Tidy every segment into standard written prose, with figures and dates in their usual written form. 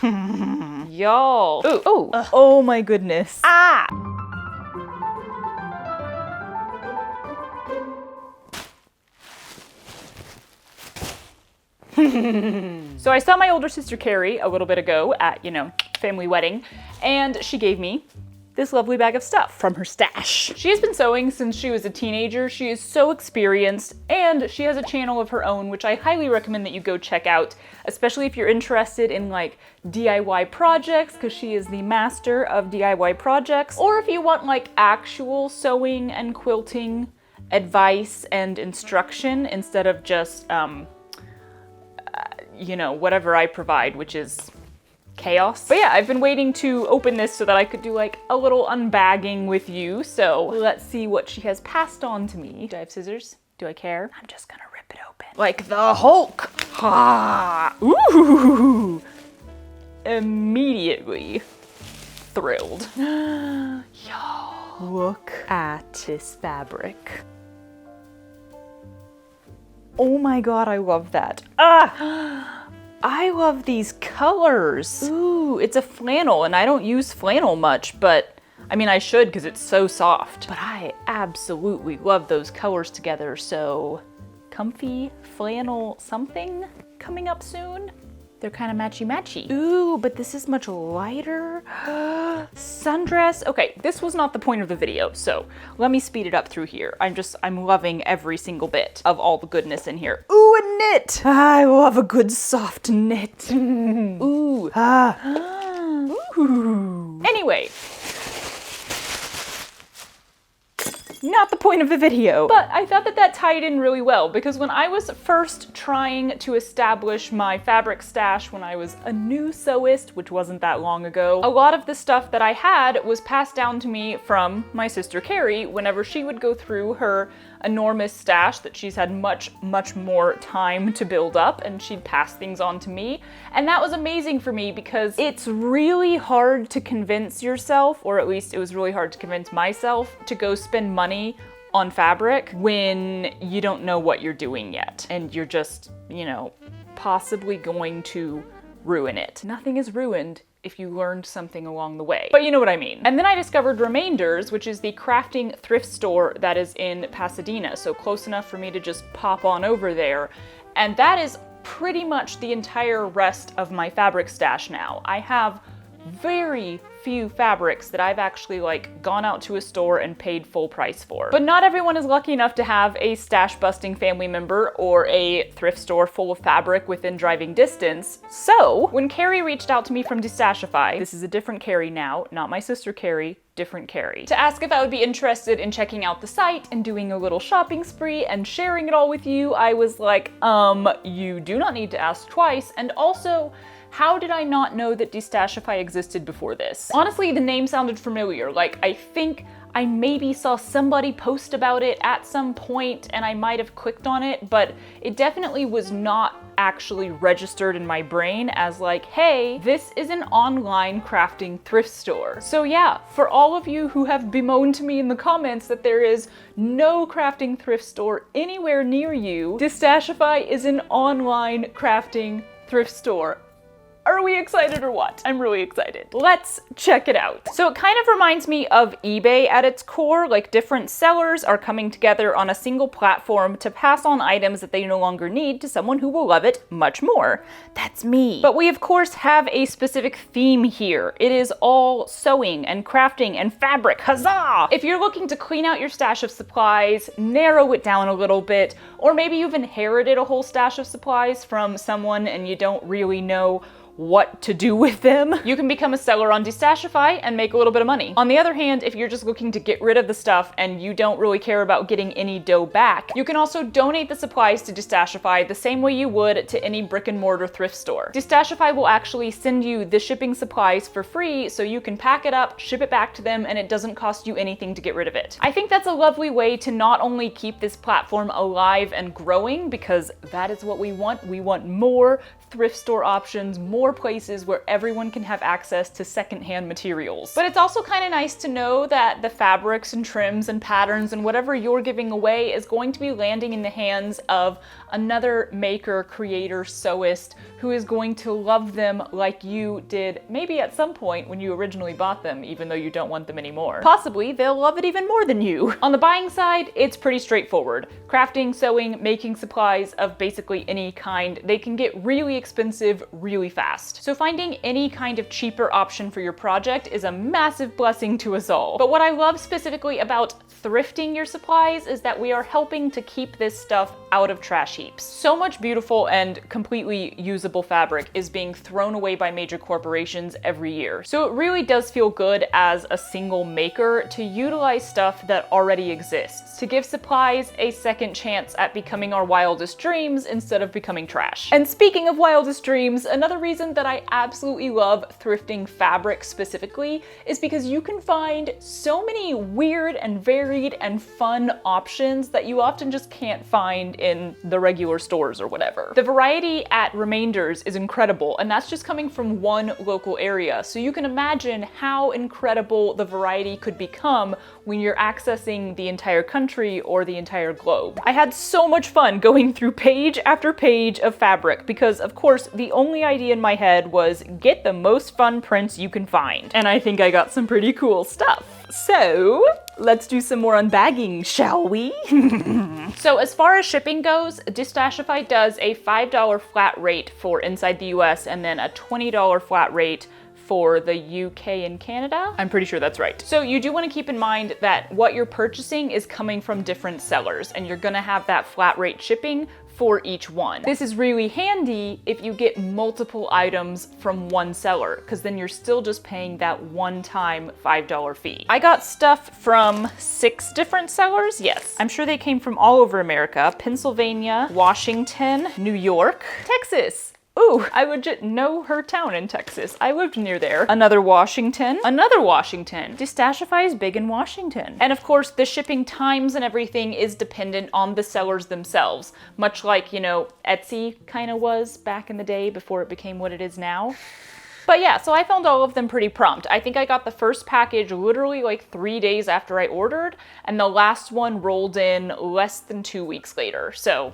Y'all. Oh my goodness. Ah! So I saw my older sister Carrie a little bit ago at, family wedding, and she gave me this lovely bag of stuff from her stash. She has been sewing since she was a teenager. She is so experienced, and she has a channel of her own, which I highly recommend that you go check out, especially if you're interested in like DIY projects, because she is the master of DIY projects, or if you want like actual sewing and quilting advice and instruction instead of just, whatever I provide, which is chaos. But yeah, I've been waiting to open this so that I could do like a little unbagging with you. So let's see what she has passed on to me. Do I have scissors? Do I care? I'm just gonna rip it open. Like the Hulk. Ha! Ooh! Immediately thrilled. Y'all, look at this fabric. Oh my God, I love that. I love these colors. Ooh, it's a flannel, and I don't use flannel much, but I mean, I should because it's so soft. But I absolutely love those colors together, so comfy flannel something coming up soon. They're kind of matchy-matchy. Ooh, but this is much lighter. Sundress. Okay, this was not the point of the video, so let me speed it up through here. I'm loving every single bit of all the goodness in here. Ooh, a knit. I love a good soft knit. Ooh. Ooh. Anyway. Not the point of the video, but I thought that tied in really well, because when I was first trying to establish my fabric stash when I was a new sewist, which wasn't that long ago, a lot of the stuff that I had was passed down to me from my sister Carrie whenever she would go through her enormous stash that she's had much more time to build up, and she'd pass things on to me. And that was amazing for me because it's really hard to convince yourself, or at least it was really hard to convince myself, to go spend money on fabric when you don't know what you're doing yet and you're just, possibly going to ruin it. Nothing is ruined if you learned something along the way. But you know what I mean. And then I discovered Remainders, which is the crafting thrift store that is in Pasadena, so close enough for me to just pop on over there. And that is pretty much the entire rest of my fabric stash now. I have very few fabrics that I've actually gone out to a store and paid full price for. But not everyone is lucky enough to have a stash busting family member or a thrift store full of fabric within driving distance. So when Carrie reached out to me from Destashify, this is a different Carrie now, not my sister Carrie, different Carrie, to ask if I would be interested in checking out the site and doing a little shopping spree and sharing it all with you, I was like, you do not need to ask twice, and also, how did I not know that Destashify existed before this? Honestly, the name sounded familiar. I think I maybe saw somebody post about it at some point and I might have clicked on it, but it definitely was not actually registered in my brain as hey, this is an online crafting thrift store. So yeah, for all of you who have bemoaned to me in the comments that there is no crafting thrift store anywhere near you, Destashify is an online crafting thrift store. Are we excited or what? I'm really excited. Let's check it out. So it kind of reminds me of eBay at its core, different sellers are coming together on a single platform to pass on items that they no longer need to someone who will love it much more. That's me. But we of course have a specific theme here. It is all sewing and crafting and fabric, huzzah! If you're looking to clean out your stash of supplies, narrow it down a little bit, or maybe you've inherited a whole stash of supplies from someone and you don't really know what to do with them, you can become a seller on Destashify and make a little bit of money. On the other hand, if you're just looking to get rid of the stuff and you don't really care about getting any dough back, you can also donate the supplies to Destashify the same way you would to any brick and mortar thrift store. Destashify will actually send you the shipping supplies for free so you can pack it up, ship it back to them, and it doesn't cost you anything to get rid of it. I think that's a lovely way to not only keep this platform alive and growing, because that is what we want. We want more thrift store options, more places where everyone can have access to secondhand materials. But it's also kind of nice to know that the fabrics and trims and patterns and whatever you're giving away is going to be landing in the hands of another maker, creator, sewist who is going to love them like you did maybe at some point when you originally bought them, even though you don't want them anymore. Possibly they'll love it even more than you. On the buying side, it's pretty straightforward. Crafting, sewing, making supplies of basically any kind, they can get really expensive really fast. So finding any kind of cheaper option for your project is a massive blessing to us all. But what I love specifically about thrifting your supplies is that we are helping to keep this stuff out of trash heaps. So much beautiful and completely usable fabric is being thrown away by major corporations every year. So it really does feel good as a single maker to utilize stuff that already exists, to give supplies a second chance at becoming our wildest dreams instead of becoming trash. And speaking of wildest dreams, another reason that I absolutely love thrifting fabric specifically is because you can find so many weird and varied and fun options that you often just can't find in the regular stores or whatever. The variety at Remainders is incredible, and that's just coming from one local area. So you can imagine how incredible the variety could become when you're accessing the entire country or the entire globe. I had so much fun going through page after page of fabric because, of course, the only idea in my head was get the most fun prints you can find. And I think I got some pretty cool stuff. So let's do some more unbagging, shall we? So as far as shipping goes, Destashify does a $5 flat rate for inside the US and then a $20 flat rate for the UK and Canada. I'm pretty sure that's right. So you do want to keep in mind that what you're purchasing is coming from different sellers and you're gonna have that flat rate shipping for each one. This is really handy if you get multiple items from one seller, because then you're still just paying that one-time $5 fee. I got stuff from 6 different sellers. Yes, I'm sure they came from all over America: Pennsylvania, Washington, New York, Texas. Ooh, I legit know her town in Texas. I lived near there. Another Washington. Destashify is big in Washington. And of course, the shipping times and everything is dependent on the sellers themselves, much like, you know, Etsy kind of was back in the day before it became what it is now. But yeah, so I found all of them pretty prompt. I think I got the first package literally like 3 days after I ordered, and the last one rolled in less than 2 weeks later. So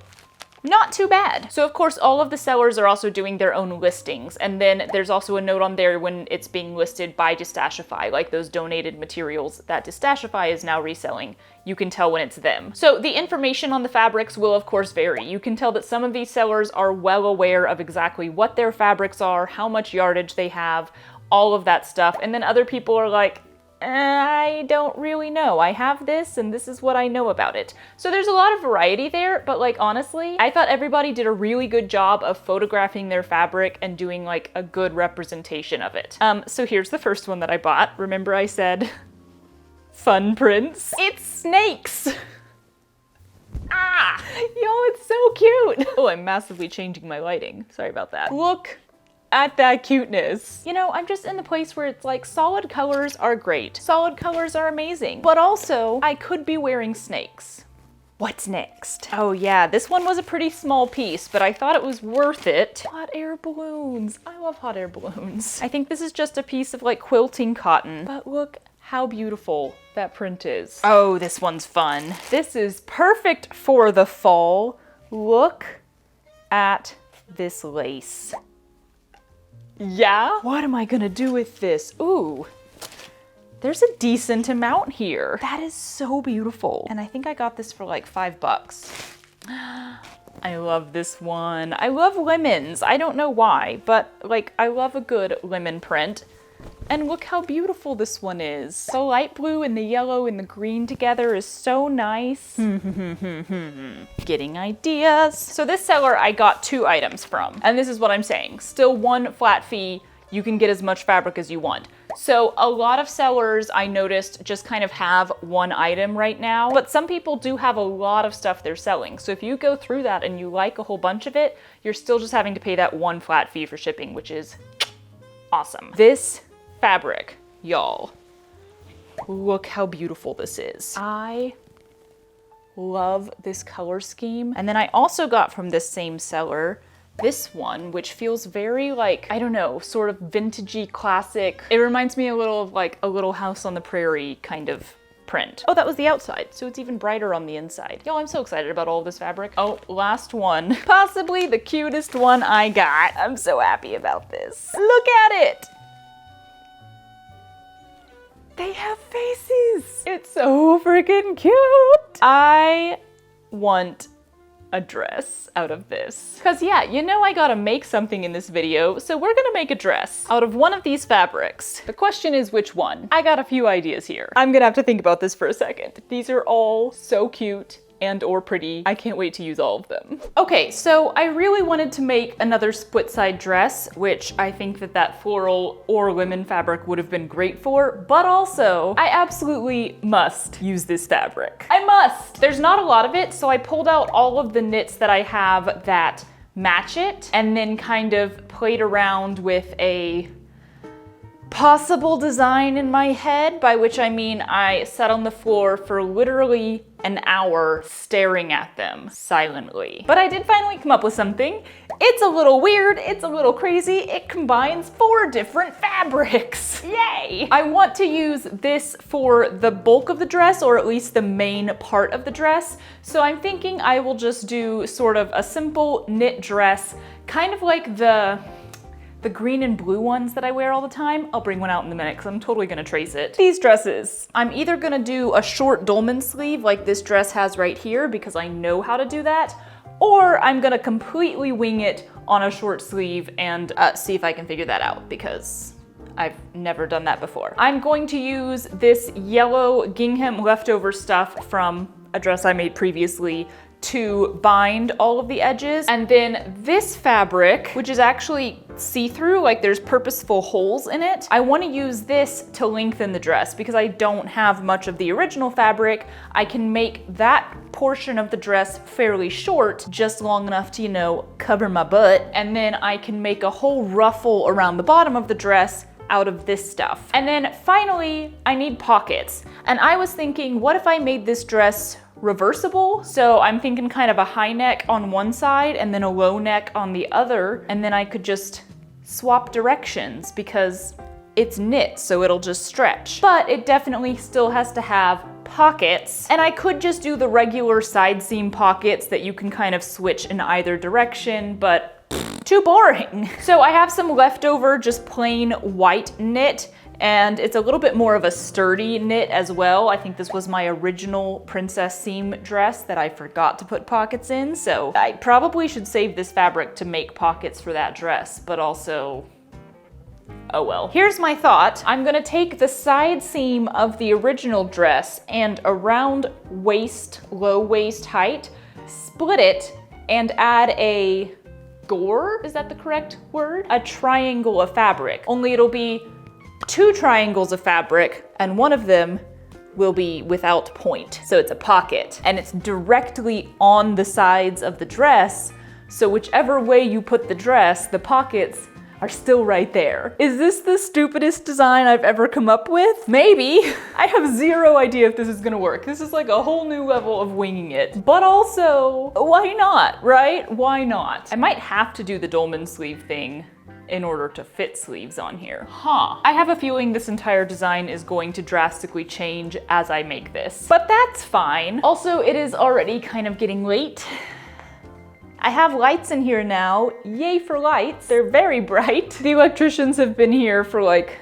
not too bad. So of course, all of the sellers are also doing their own listings. And then there's also a note on there when it's being listed by Destashify, like those donated materials that Destashify is now reselling. You can tell when it's them. So the information on the fabrics will of course vary. You can tell that some of these sellers are well aware of exactly what their fabrics are, how much yardage they have, all of that stuff. And then other people are like, I don't really know. I have this and this is what I know about it. So there's a lot of variety there, but like honestly, I thought everybody did a really good job of photographing their fabric and doing like a good representation of it. So here's the first one that I bought. Remember I said fun prints? It's snakes. Ah, yo, it's so cute. Oh, I'm massively changing my lighting. Sorry about that. Look at that cuteness. You know, I'm just in the place where it's like solid colors are great. Solid colors are amazing. But also, I could be wearing snakes. What's next? Oh yeah, this one was a pretty small piece, but I thought it was worth it. Hot air balloons. I love hot air balloons. I think this is just a piece of like quilting cotton, but look how beautiful that print is. Oh, this one's fun. This is perfect for the fall. Look at this lace. Yeah? What am I gonna do with this? Ooh, there's a decent amount here. That is so beautiful. And I think I got this for like $5. I love this one. I love lemons. I don't know why, but like I love a good lemon print. And look how beautiful this one is. The light blue and the yellow and the green together is so nice. Getting ideas. So this seller I got 2 items from, and this is what I'm saying. Still one flat fee. You can get as much fabric as you want. So a lot of sellers I noticed just kind of have one item right now, but some people do have a lot of stuff they're selling. So if you go through that and you like a whole bunch of it, you're still just having to pay that one flat fee for shipping, which is awesome. This fabric, y'all, look how beautiful this is. I love this color scheme. And then I also got from this same seller this one, which feels very like, I don't know, sort of vintagey, classic. It reminds me a little of like a Little House on the Prairie kind of print. Oh, that was the outside, so it's even brighter on the inside. Yo, I'm so excited about all of this fabric. Oh, last one. Possibly the cutest one I got. I'm so happy about this. Look at it! They have faces! It's so freaking cute! I want a dress out of this. Cause yeah, you know I gotta make something in this video, so we're gonna make a dress out of one of these fabrics. The question is which one? I got a few ideas here. I'm gonna have to think about this for a second. These are all so cute and or pretty. I can't wait to use all of them. Okay, so I really wanted to make another split side dress, which I think that floral or linen fabric would have been great for, but also I absolutely must use this fabric. I must! There's not a lot of it, so I pulled out all of the knits that I have that match it and then kind of played around with a possible design in my head, by which I mean I sat on the floor for literally an hour staring at them silently. But I did finally come up with something. It's a little weird, it's a little crazy. It combines 4 different fabrics. Yay! I want to use this for the bulk of the dress, or at least the main part of the dress. So I'm thinking I will just do sort of a simple knit dress, kind of like the green and blue ones that I wear all the time. I'll bring one out in a minute because I'm totally gonna trace it. These dresses. I'm either gonna do a short dolman sleeve like this dress has right here because I know how to do that, or I'm gonna completely wing it on a short sleeve and see if I can figure that out because I've never done that before. I'm going to use this yellow gingham leftover stuff from a dress I made previously to bind all of the edges. And then this fabric, which is actually see-through, like there's purposeful holes in it. I want to use this to lengthen the dress because I don't have much of the original fabric. I can make that portion of the dress fairly short, just long enough to, you know, cover my butt. And then I can make a whole ruffle around the bottom of the dress out of this stuff. And then finally, I need pockets. And I was thinking, what if I made this dress reversible? So I'm thinking kind of a high neck on one side and then a low neck on the other, and then I could just swap directions because it's knit, so it'll just stretch. But it definitely still has to have pockets, and I could just do the regular side seam pockets that you can kind of switch in either direction, but too boring. So I have some leftover just plain white knit, and it's a little bit more of a sturdy knit as well. I think this was my original princess seam dress that I forgot to put pockets in, so I probably should save this fabric to make pockets for that dress, but also, oh well. Here's my thought. I'm gonna take the side seam of the original dress and around waist, low waist height, split it and add a gore, is that the correct word? A triangle of fabric, only it'll be 2 triangles of fabric, and one of them will be without point. So it's a pocket, and it's directly on the sides of the dress. So whichever way you put the dress, the pockets are still right there. Is this the stupidest design I've ever come up with? Maybe. I have zero idea if this is gonna work. This is like a whole new level of winging it. But also, why not, right? Why not? I might have to do the dolman sleeve thing in order to fit sleeves on here. I have a feeling this entire design is going to drastically change as I make this, but that's fine. Also, it is already kind of getting late. I have lights in here now. Yay for lights. They're very bright. The electricians have been here for like,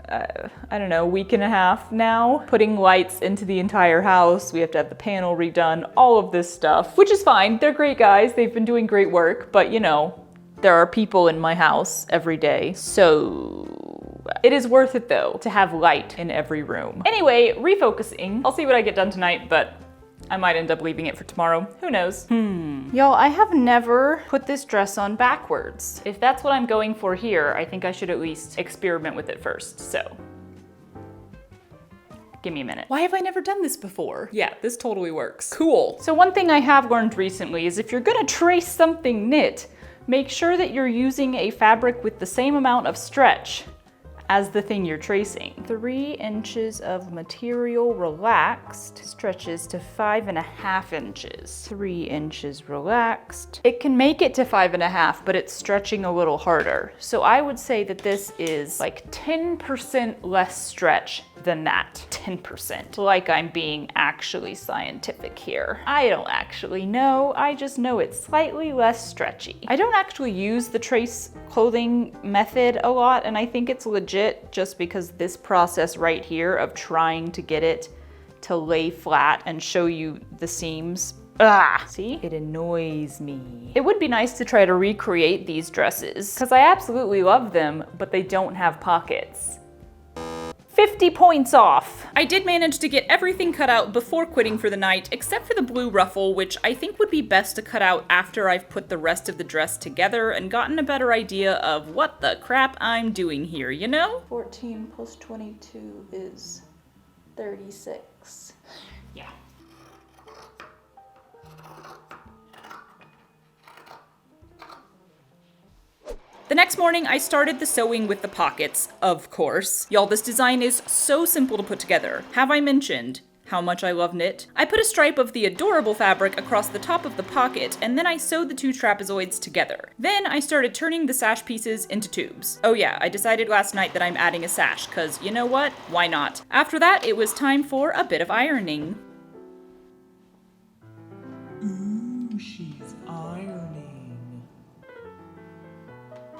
I don't know, a week and a half now, putting lights into the entire house. We have to have the panel redone, all of this stuff, which is fine. They're great guys. They've been doing great work, but you know, there are people in my house every day, so it is worth it though to have light in every room. Anyway, refocusing. I'll see what I get done tonight, but I might end up leaving it for tomorrow. Who knows? Y'all, I have never put this dress on backwards. If that's what I'm going for here, I think I should at least experiment with it first, so. Give me a minute. Why have I never done this before? Yeah, this totally works. Cool. So one thing I have learned recently is if you're gonna trace something knit, make sure that you're using a fabric with the same amount of stretch as the thing you're tracing. 3 inches of material relaxed stretches to 5.5 inches. 3 inches relaxed. It can make it to 5.5, but it's stretching a little harder. So I would say that this is like 10% less stretch than that. 10%. Like I'm being actually scientific here. I don't actually know, I just know it's slightly less stretchy. I don't actually use the trace clothing method a lot, and I think it's legit just because this process right here of trying to get it to lay flat and show you the seams, see? It annoys me. It would be nice to try to recreate these dresses, because I absolutely love them, but they don't have pockets. 50 points off. I did manage to get everything cut out before quitting for the night, except for the blue ruffle, which I think would be best to cut out after I've put the rest of the dress together and gotten a better idea of what the crap I'm doing here, you know? 14 plus 22 is 36. Yeah. The next morning, I started the sewing with the pockets, of course. Y'all, this design is so simple to put together. Have I mentioned how much I love knit? I put a stripe of the adorable fabric across the top of the pocket, and then I sewed the 2 trapezoids together. Then I started turning the sash pieces into tubes. Oh yeah, I decided last night that I'm adding a sash, cause you know what? Why not? After that, it was time for a bit of ironing. Ooh, she's ironing.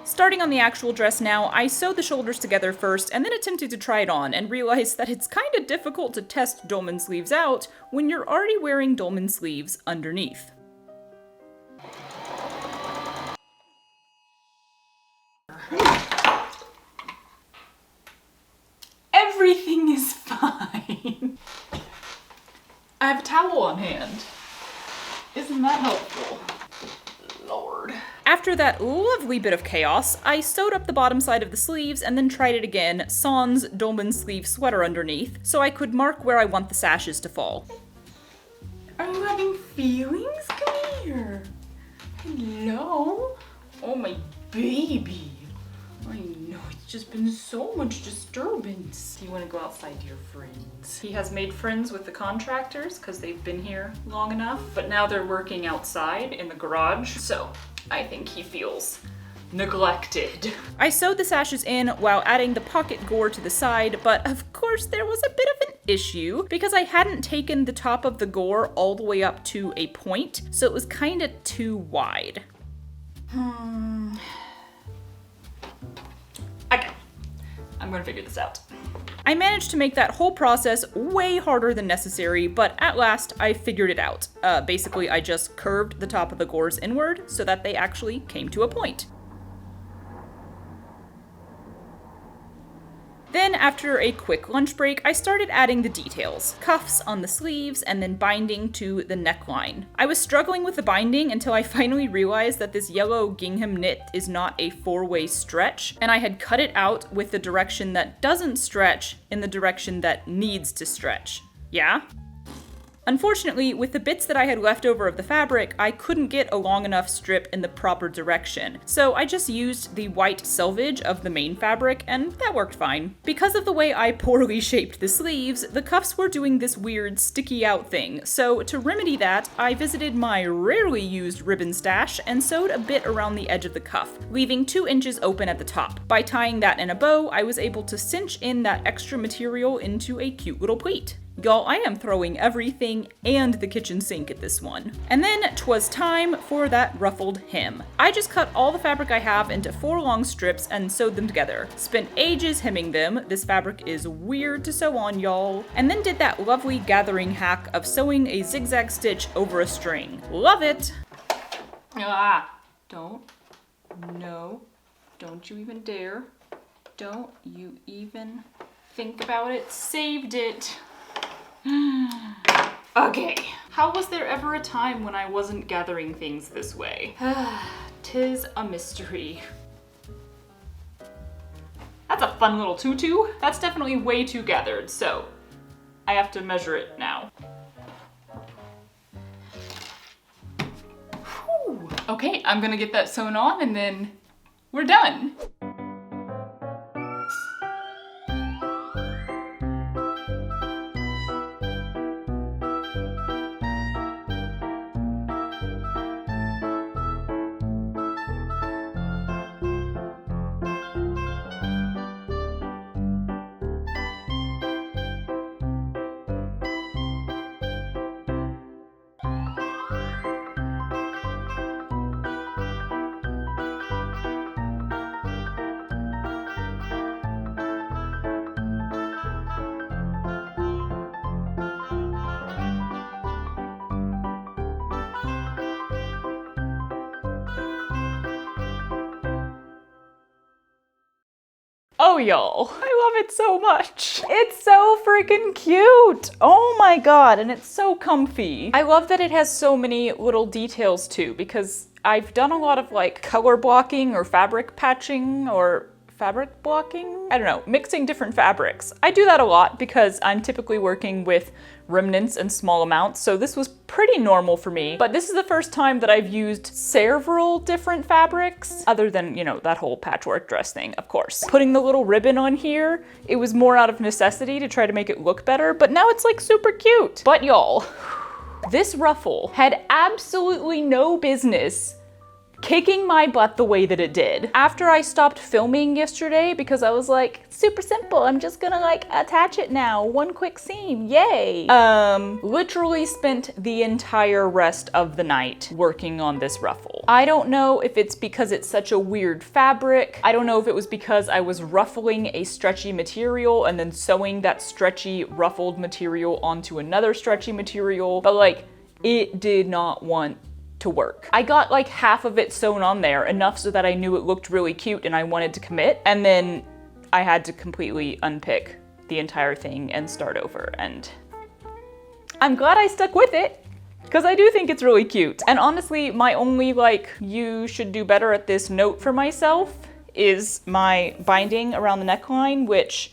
Starting on the actual dress now, I sewed the shoulders together first and then attempted to try it on and realized that it's kinda difficult to test dolman sleeves out when you're already wearing dolman sleeves underneath. Everything is fine. I have a towel on hand. Isn't that helpful? Lord. After that lovely bit of chaos, I sewed up the bottom side of the sleeves and then tried it again, sans dolman sleeve sweater underneath, so I could mark where I want the sashes to fall. Are you having feelings? Come here. Hello? Oh, my baby. I know, it's just been so much disturbance. Do you want to go outside to your friends? He has made friends with the contractors because they've been here long enough, but now they're working outside in the garage, so I think he feels neglected. I sewed the sashes in while adding the pocket gore to the side, but of course there was a bit of an issue because I hadn't taken the top of the gore all the way up to a point, so it was kind of too wide. Okay, I'm gonna figure this out. I managed to make that whole process way harder than necessary, but at last I figured it out. Basically, I just curved the top of the gores inward so that they actually came to a point. Then, after a quick lunch break, I started adding the details. Cuffs on the sleeves, and then binding to the neckline. I was struggling with the binding until I finally realized that this yellow gingham knit is not a 4-way stretch, and I had cut it out with the direction that doesn't stretch in the direction that needs to stretch. Yeah? Unfortunately, with the bits that I had left over of the fabric, I couldn't get a long enough strip in the proper direction, so I just used the white selvage of the main fabric, and that worked fine. Because of the way I poorly shaped the sleeves, the cuffs were doing this weird sticky out thing, so to remedy that, I visited my rarely used ribbon stash and sewed a bit around the edge of the cuff, leaving 2 inches open at the top. By tying that in a bow, I was able to cinch in that extra material into a cute little pleat. Y'all, I am throwing everything and the kitchen sink at this one. And then 'twas time for that ruffled hem. I just cut all the fabric I have into 4 long strips and sewed them together. Spent ages hemming them. This fabric is weird to sew on, y'all. And then did that lovely gathering hack of sewing a zigzag stitch over a string. Love it! Don't you even dare. Don't you even think about it. Saved it. Okay. How was there ever a time when I wasn't gathering things this way? 'Tis a mystery. That's a fun little tutu. That's definitely way too gathered, so I have to measure it now. Whew. Okay, I'm gonna get that sewn on and then we're done. Oh, y'all, I love it so much. It's so freaking cute. Oh my God, and it's so comfy. I love that it has so many little details too, because I've done a lot of like color blocking or fabric patching or fabric blocking? I don't know, mixing different fabrics. I do that a lot because I'm typically working with remnants and small amounts, so this was pretty normal for me. But this is the first time that I've used several different fabrics, other than, you know, that whole patchwork dress thing, of course. Putting the little ribbon on here, it was more out of necessity to try to make it look better, but now it's like super cute. But y'all, this ruffle had absolutely no business kicking my butt the way that it did. After I stopped filming yesterday, because I was like, super simple, I'm just gonna like attach it now, one quick seam, yay. Literally spent the entire rest of the night working on this ruffle. I don't know if it's because it's such a weird fabric. I don't know if it was because I was ruffling a stretchy material and then sewing that stretchy ruffled material onto another stretchy material, but like, it did not want to work. I got like half of it sewn on there, enough so that I knew it looked really cute and I wanted to commit, and then I had to completely unpick the entire thing and start over, and I'm glad I stuck with it because I do think it's really cute. And honestly, my only like, you should do better at this note for myself is my binding around the neckline, which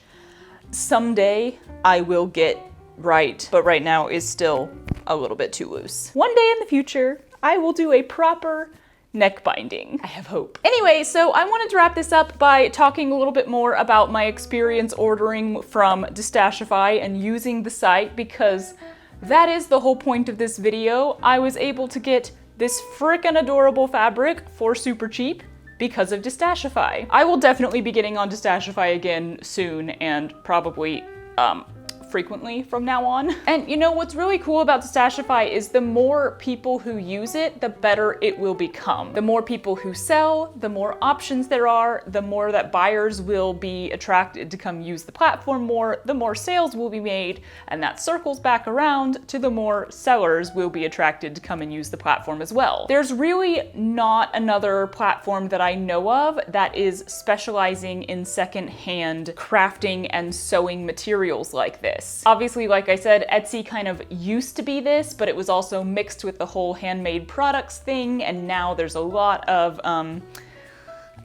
someday I will get right, but right now is still a little bit too loose. One day in the future, I will do a proper neck binding. I have hope. Anyway, so I wanted to wrap this up by talking a little bit more about my experience ordering from Destashify and using the site, because that is the whole point of this video. I was able to get this frickin' adorable fabric for super cheap because of Destashify. I will definitely be getting on Destashify again soon, and probably frequently from now on. And you know what's really cool about Destashify is the more people who use it, the better it will become. The more people who sell, the more options there are, the more that buyers will be attracted to come use the platform more, the more sales will be made, and that circles back around to the more sellers will be attracted to come and use the platform as well. There's really not another platform that I know of that is specializing in secondhand crafting and sewing materials like this. Obviously, like I said, Etsy kind of used to be this, but it was also mixed with the whole handmade products thing, and now there's a lot of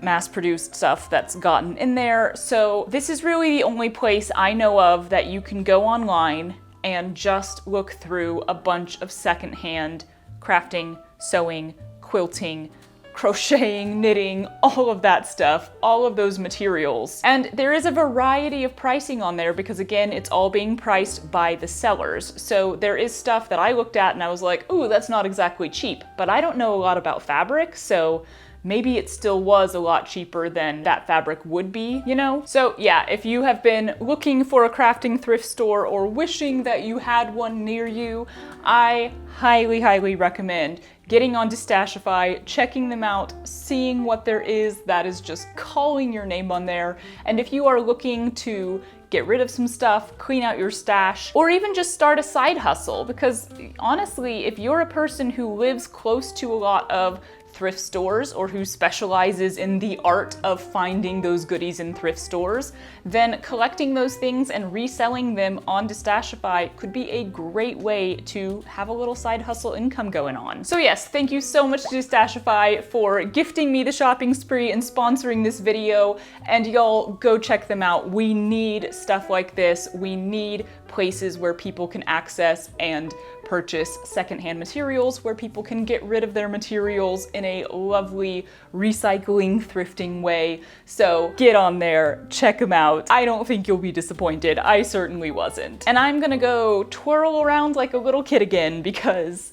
mass-produced stuff that's gotten in there. So this is really the only place I know of that you can go online and just look through a bunch of secondhand crafting, sewing, quilting, crocheting, knitting, all of that stuff, all of those materials. And there is a variety of pricing on there because, again, it's all being priced by the sellers. So there is stuff that I looked at and I was like, ooh, that's not exactly cheap, but I don't know a lot about fabric, so maybe it still was a lot cheaper than that fabric would be, you know? So yeah, if you have been looking for a crafting thrift store or wishing that you had one near you, I highly, highly recommend getting on Destashify, checking them out, seeing what there is that is just calling your name on there. And if you are looking to get rid of some stuff, clean out your stash, or even just start a side hustle, because honestly, if you're a person who lives close to a lot of thrift stores or who specializes in the art of finding those goodies in thrift stores, then collecting those things and reselling them on Destashify could be a great way to have a little side hustle income going on. So yes, thank you so much to Destashify for gifting me the shopping spree and sponsoring this video, and y'all go check them out. We need stuff like this. We need places where people can access and purchase secondhand materials, where people can get rid of their materials in a lovely recycling, thrifting way. So get on there, check them out. I don't think you'll be disappointed. I certainly wasn't. And I'm gonna go twirl around like a little kid again because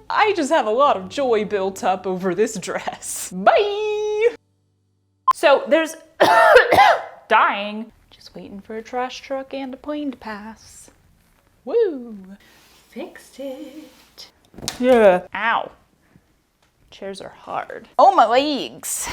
I just have a lot of joy built up over this dress. Bye! So there's dying. Just waiting for a trash truck and a plane to pass. Woo! Fixed it. Yeah. Ow. Chairs are hard. Oh, my legs.